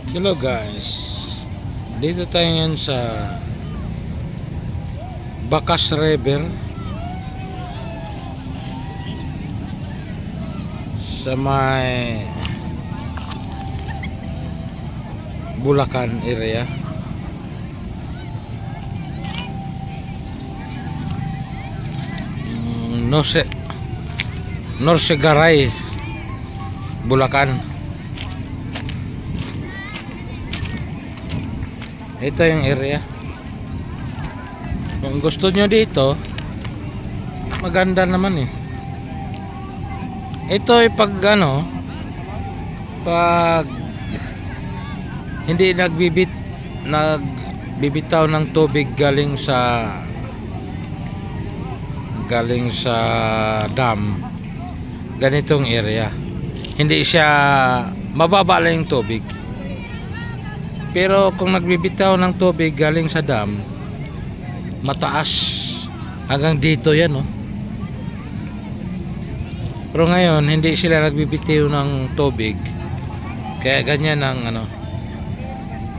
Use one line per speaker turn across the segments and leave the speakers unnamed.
Hello guys, dito tayo ngayon sa Bakas River sa may Bulacan area. Norsegaray, Bulacan. Ito yung area. Kung gusto nyo dito, maganda naman eh. Ito ay pag hindi nagbibitaw ng tubig galing sa dam, ganitong area. Hindi siya mababa lang yung tubig. Pero kung nagbibitaw ng tubig galing sa dam, mataas hanggang dito yan, no? Pero ngayon hindi sila nagbibitaw ng tubig, kaya ganyan ang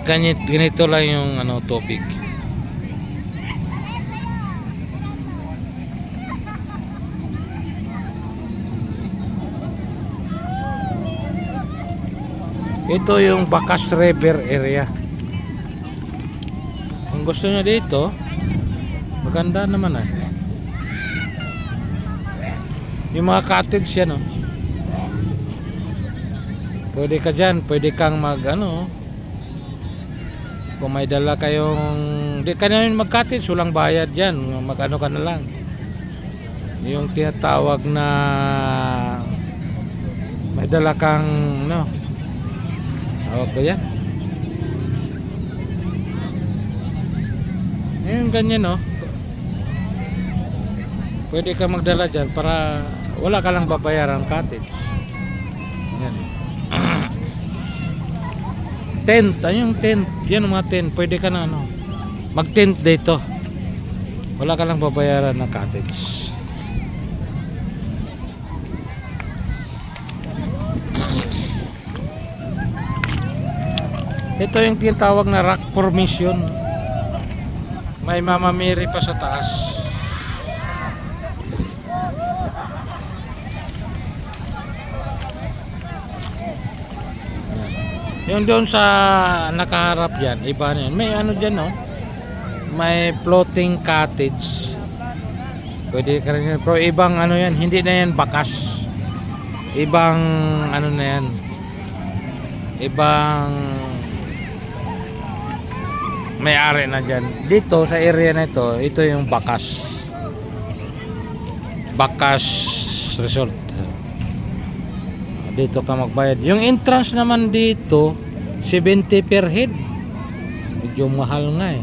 ganito lang yung tubig. Ito yung Bakas River area. Kung gusto nyo dito, maganda naman eh. Yung mga cottage yan, oh. Pwede ka dyan, pwede kang kung may dala kayong, di ka na mag cottage, walang bayad dyan, ka na lang. Yung tinatawag na may dala kang tawag ba yan? Yung ganyan, no? Pwede ka magdala dyan para wala ka lang babayaran cottage. Yan. Tent, yung tent. Yan ang mga tent. Pwede ka na mag-tent dito. Wala ka lang babayaran ng cottage. Ito yung tinatawag na rock formation. May Mama Mary pa sa taas. Yung doon sa nakaharap yan, iba na yan. May dyan, no? May floating cottage. Pwede ka rin yan. Pero ibang yan, hindi na yan bakas. Ibang na yan. Ibang may-ari na dyan. Dito sa area na ito yung Bakas Resort. Dito ka magbayad. Yung entrance naman dito 70 per head. Medyo mahal nga eh.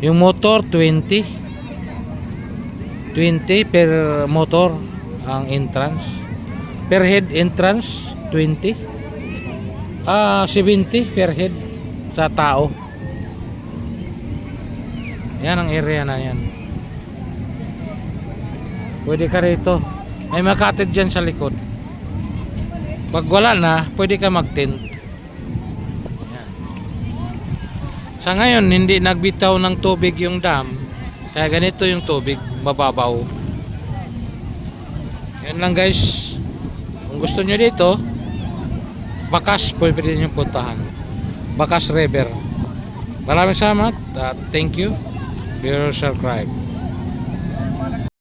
Yung motor 20 per motor ang entrance. Per head entrance 20. 70 per head sa tao. Yan ang area na yan. Pwede ka rito. May makatid dyan sa likod. Pag wala na, pwede ka mag-tent. Yan. Sa ngayon, hindi nagbitaw ng tubig yung dam. Kaya ganito yung tubig, mababaw. Yan lang guys. Kung gusto nyo dito, Bakas, pwede nyo puntahan. Bakas River. Maraming salamat. Thank you. Be subscribe.